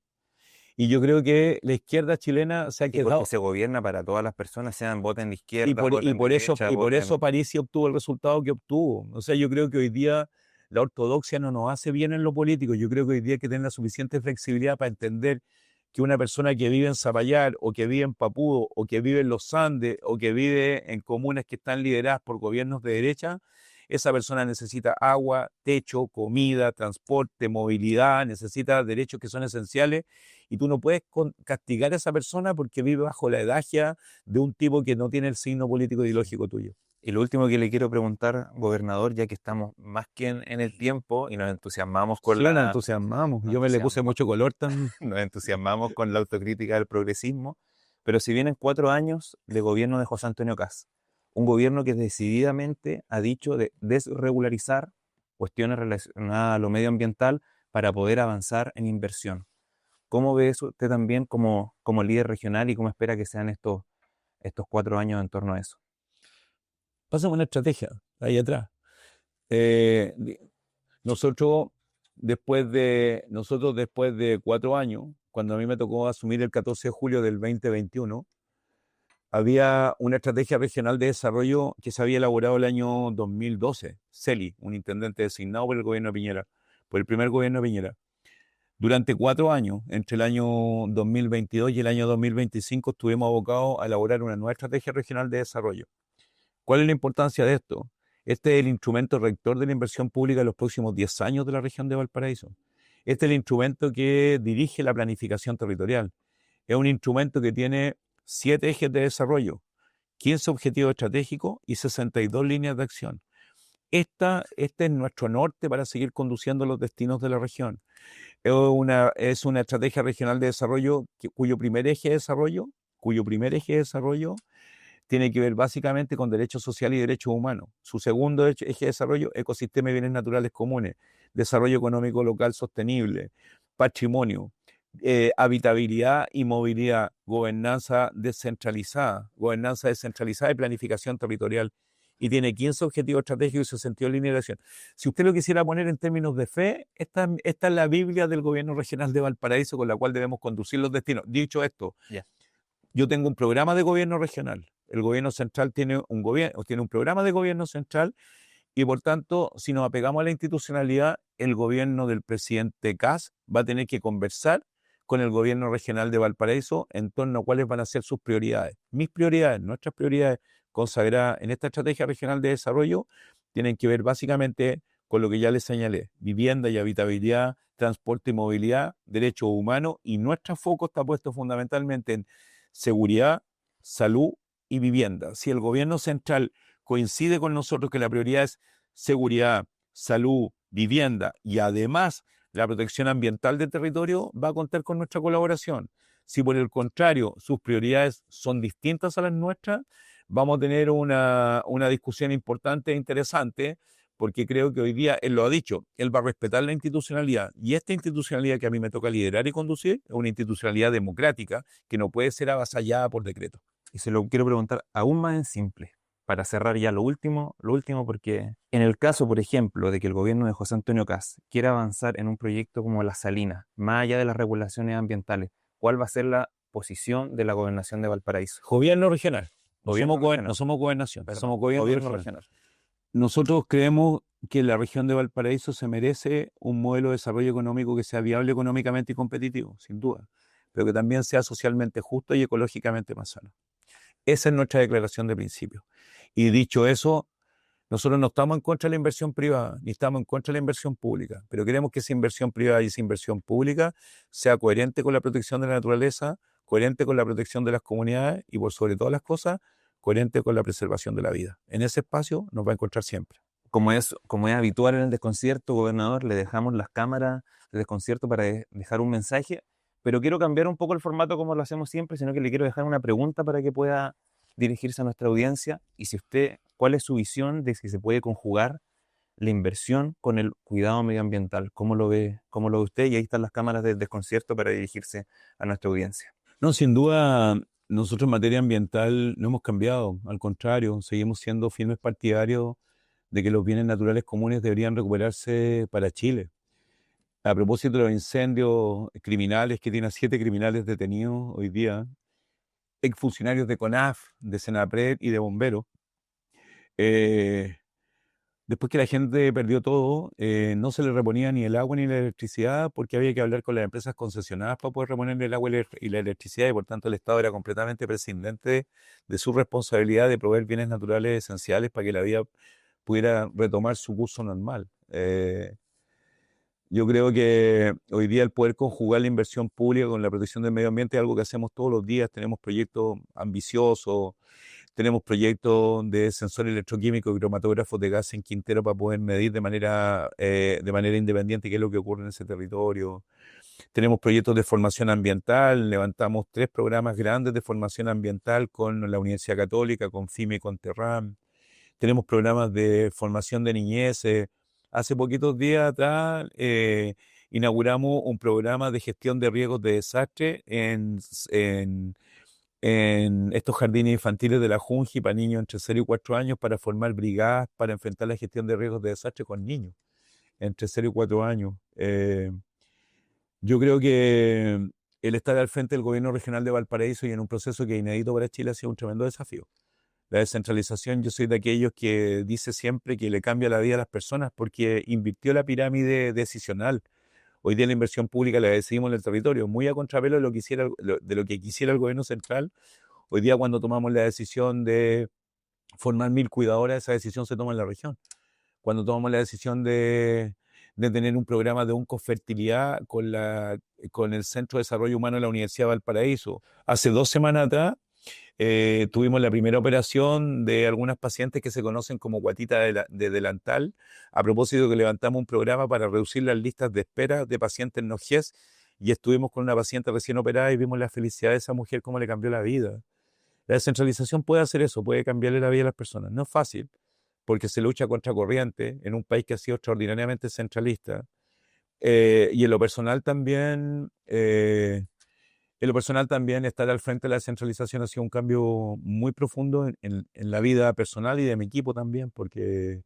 Y yo creo que la izquierda chilena se ha Y porque quedado. se gobierna para todas las personas, sean voten de izquierda, voten de Por derecha, eso voten... París obtuvo el resultado que obtuvo. O sea, yo creo que hoy día la ortodoxia no nos hace bien en lo político. Yo creo que hoy día hay que tener la suficiente flexibilidad para entender que una persona que vive en Zapallar o que vive en Papudo o que vive en los Andes o que vive en comunas que están lideradas por gobiernos de derecha, esa persona necesita agua, techo, comida, transporte, movilidad, necesita derechos que son esenciales y tú no puedes castigar a esa persona porque vive bajo la edagia de un tipo que no tiene el signo político ideológico tuyo. Y lo último que le quiero preguntar, gobernador, ya que estamos más que en el tiempo y nos entusiasmamos con Sí, nos la, entusiasmamos. nos Yo me le puse entusiasmamos, mucho color también. nos entusiasmamos con la autocrítica del progresismo, pero si vienen 4 años de gobierno de José Antonio Kast, un gobierno que decididamente ha dicho de desregularizar cuestiones relacionadas a lo medioambiental para poder avanzar en inversión. ¿Cómo ve eso usted también como líder regional y cómo espera que sean estos 4 años en torno a eso? Pásame una estrategia ahí atrás. Eh, nosotros, nosotros después de 4 años, cuando a mí me tocó asumir el 14 de julio del 2021, había una estrategia regional de desarrollo que se había elaborado el año 2012, Celi, un intendente designado por el gobierno de Piñera, por el primer gobierno de Piñera. Durante 4 años, entre el año 2022 y el año 2025, estuvimos abocados a elaborar una nueva estrategia regional de desarrollo. ¿Cuál es la importancia de esto? Este es el instrumento rector de la inversión pública en los próximos 10 años de la región de Valparaíso. Este es el instrumento que dirige la planificación territorial. Es un instrumento que tiene 7 ejes de desarrollo, 15 objetivos estratégicos y 62 líneas de acción. Este es nuestro norte para seguir conduciendo los destinos de la región. Es una estrategia regional de desarrollo cuyo primer eje de desarrollo tiene que ver básicamente con derechos sociales y derechos humanos. Su segundo eje de desarrollo, ecosistema y bienes naturales comunes, desarrollo económico local sostenible, patrimonio, habitabilidad y movilidad, gobernanza descentralizada y planificación territorial. Y tiene 15 objetivos estratégicos y 62 líneas de acción. Si usted lo quisiera poner en términos de fe, esta es la Biblia del gobierno regional de Valparaíso con la cual debemos conducir los destinos. Dicho esto, Yeah. yo tengo un programa de gobierno regional. El gobierno central tiene un programa de gobierno central y por tanto, si nos apegamos a la institucionalidad, el gobierno del presidente Kast va a tener que conversar con el gobierno regional de Valparaíso en torno a cuáles van a ser sus prioridades. Mis prioridades, nuestras prioridades consagradas en esta estrategia regional de desarrollo, tienen que ver básicamente con lo que ya les señalé: vivienda y habitabilidad, transporte y movilidad, derechos humanos, y nuestro foco está puesto fundamentalmente en seguridad, salud y vivienda. Si el gobierno central coincide con nosotros que la prioridad es seguridad, salud, vivienda y además la protección ambiental del territorio, va a contar con nuestra colaboración. Si por el contrario sus prioridades son distintas a las nuestras, vamos a tener una discusión importante e interesante, porque creo que hoy día él lo ha dicho, él va a respetar la institucionalidad, y esta institucionalidad que a mí me toca liderar y conducir es una institucionalidad democrática que no puede ser avasallada por decreto. Y se lo quiero preguntar aún más en simple, para cerrar ya lo último, porque en el caso, por ejemplo, de que el gobierno de José Antonio Kast quiera avanzar en un proyecto como La Salina, más allá de las regulaciones ambientales, ¿cuál va a ser la posición de la gobernación de Valparaíso? Gobierno regional. No Gobierno somos, regional. no somos gobernación, Perdón, somos gobierno regional. regional. Nosotros creemos que la región de Valparaíso se merece un modelo de desarrollo económico que sea viable económicamente y competitivo, sin duda, pero que también sea socialmente justo y ecológicamente más sano. Esa es nuestra declaración de principio. Y dicho eso, nosotros no estamos en contra de la inversión privada, ni estamos en contra de la inversión pública, pero queremos que esa inversión privada y esa inversión pública sea coherente con la protección de la naturaleza, coherente con la protección de las comunidades y, por sobre todas las cosas, coherente con la preservación de la vida. En ese espacio nos va a encontrar siempre. Como es habitual en el desconcierto, gobernador, le dejamos las cámaras de desconcierto para dejar un mensaje, pero quiero cambiar un poco el formato como lo hacemos siempre, sino que le quiero dejar una pregunta para que pueda dirigirse a nuestra audiencia. Y si usted, ¿cuál es su visión de si se puede conjugar la inversión con el cuidado medioambiental? ¿Cómo lo ve usted? Y ahí están las cámaras de desconcierto para dirigirse a nuestra audiencia. No, sin duda, nosotros en materia ambiental no hemos cambiado, al contrario, seguimos siendo firmes partidarios de que los bienes naturales comunes deberían recuperarse para Chile. A propósito de los incendios criminales, que tiene a 7 criminales detenidos hoy día, exfuncionarios de CONAF, de Senapred y de bomberos, después que la gente perdió todo, no se le reponía ni el agua ni la electricidad, porque había que hablar con las empresas concesionadas para poder reponer el agua y la electricidad, y por tanto el Estado era completamente prescindente de su responsabilidad de proveer bienes naturales esenciales para que la vida pudiera retomar su curso normal. Yo creo que hoy día el poder conjugar la inversión pública con la protección del medio ambiente es algo que hacemos todos los días. Tenemos proyectos ambiciosos, tenemos proyectos de sensores electroquímicos y cromatógrafos de gas en Quintero para poder medir de manera independiente qué es lo que ocurre en ese territorio. Tenemos proyectos de formación ambiental, levantamos 3 programas grandes de formación ambiental con la Universidad Católica, con FIME y con Terram. Tenemos programas de formación de niñez. Hace poquitos días atrás inauguramos un programa de gestión de riesgos de desastre en estos jardines infantiles de la Junji para niños entre 0 y 4 años, para formar brigadas para enfrentar la gestión de riesgos de desastre con niños entre 0 y 4 años. Yo creo que el estar al frente del gobierno regional de Valparaíso y en un proceso que es inédito para Chile ha sido un tremendo desafío. La descentralización, yo soy de aquellos que dice siempre que le cambia la vida a las personas porque invirtió la pirámide decisional. Hoy día la inversión pública la decidimos en el territorio, muy a contrapelo de lo que quisiera el gobierno central. Hoy día, cuando tomamos la decisión de formar 1000 cuidadoras, esa decisión se toma en la región. Cuando tomamos la decisión de tener un programa de oncofertilidad con el Centro de Desarrollo Humano de la Universidad de Valparaíso. Hace 2 semanas atrás tuvimos la primera operación de algunas pacientes que se conocen como guatita de delantal, a propósito que levantamos un programa para reducir las listas de espera de pacientes no GES, y estuvimos con una paciente recién operada y vimos la felicidad de esa mujer, cómo le cambió la vida. La descentralización puede hacer eso, puede cambiarle la vida a las personas. No es fácil, porque se lucha contra corriente en un país que ha sido extraordinariamente centralista. Y en lo personal también estar al frente de la descentralización ha sido un cambio muy profundo en la vida personal y de mi equipo también, porque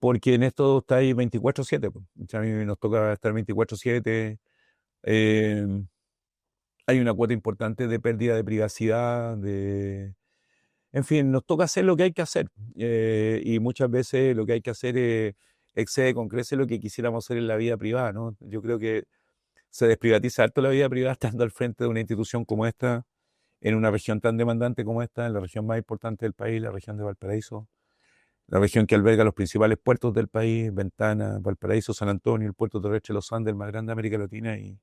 en esto está ahí 24/7. Pues. A mí nos toca estar 24/7. Eh, Hay una cuota importante de pérdida de privacidad, en fin, nos toca hacer lo que hay que hacer. Y muchas veces lo que hay que hacer excede con creces lo que quisiéramos hacer en la vida privada, ¿no? Yo creo que se desprivatiza harto la vida privada estando al frente de una institución como esta, en una región tan demandante como esta, en la región más importante del país, la región de Valparaíso. la región que alberga los principales puertos del país, Ventana, Valparaíso, San Antonio, el puerto terrestre de Los Andes, el más grande de América Latina, y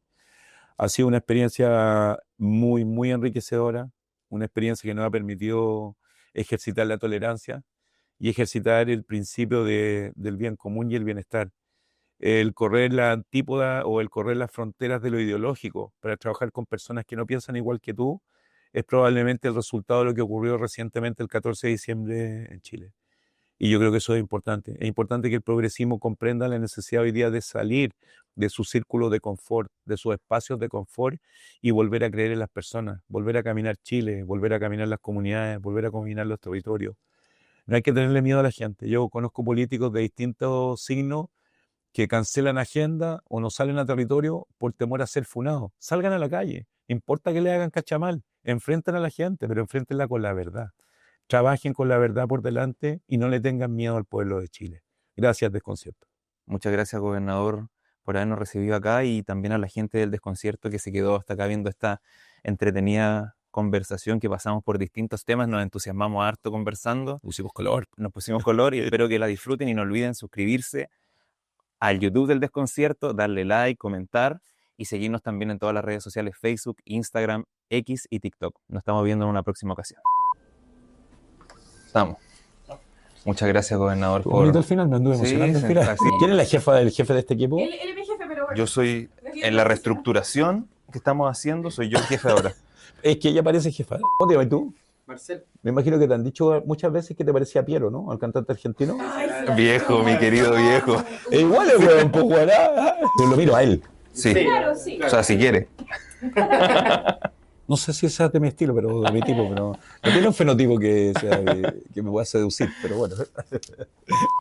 ha sido una experiencia muy, muy enriquecedora, una experiencia que nos ha permitido ejercitar la tolerancia y ejercitar el principio del bien común y el bienestar. El correr la antípoda o el correr las fronteras de lo ideológico para trabajar con personas que no piensan igual que tú es probablemente el resultado de lo que ocurrió recientemente el 14 de diciembre en Chile. Y yo creo que eso es importante. Es importante que el progresismo comprenda la necesidad hoy día de salir de su círculo de confort, de sus espacios de confort y volver a creer en las personas, volver a caminar Chile, volver a caminar las comunidades, volver a caminar los territorios. No hay que tenerle miedo a la gente. Yo conozco políticos de distintos signos que cancelan agenda o no salen a territorio por temor a ser funados. Salgan a la calle, importa que le hagan cachamal, enfrenten a la gente, pero enfréntenla con la verdad. Trabajen con la verdad por delante y no le tengan miedo al pueblo de Chile. Gracias, Desconcierto. Muchas gracias, gobernador, por habernos recibido acá y también a la gente del Desconcierto que se quedó hasta acá viendo esta entretenida conversación que pasamos por distintos temas. Nos entusiasmamos harto conversando. Pusimos color. Nos pusimos color y espero que la disfruten y no olviden suscribirse al YouTube del Desconcierto, darle like, comentar y seguirnos también en todas las redes sociales: Facebook, Instagram, X y TikTok. Nos estamos viendo en una próxima ocasión. Estamos. Muchas gracias, gobernador. Bonito al final, me anduve emocionando. Sí, Mira, así. ¿quién es el jefe de este equipo? Él es mi jefe, pero bueno. Yo soy, en la reestructuración que estamos haciendo, soy yo el jefe ahora. Es que ella parece jefa. ¿Cómo te llamas tú? Marcel. Me imagino que te han dicho muchas veces que te parecía Piero, ¿no? Al cantante argentino. Ay, sí. Viejo, mi querido viejo. Es igual, weón, pues jugará. Yo lo miro a él. Sí. Claro, sí. O sea, si quiere. No sé si ese es de mi estilo, pero de mi tipo, pero no tiene un fenotipo que me pueda seducir, pero bueno.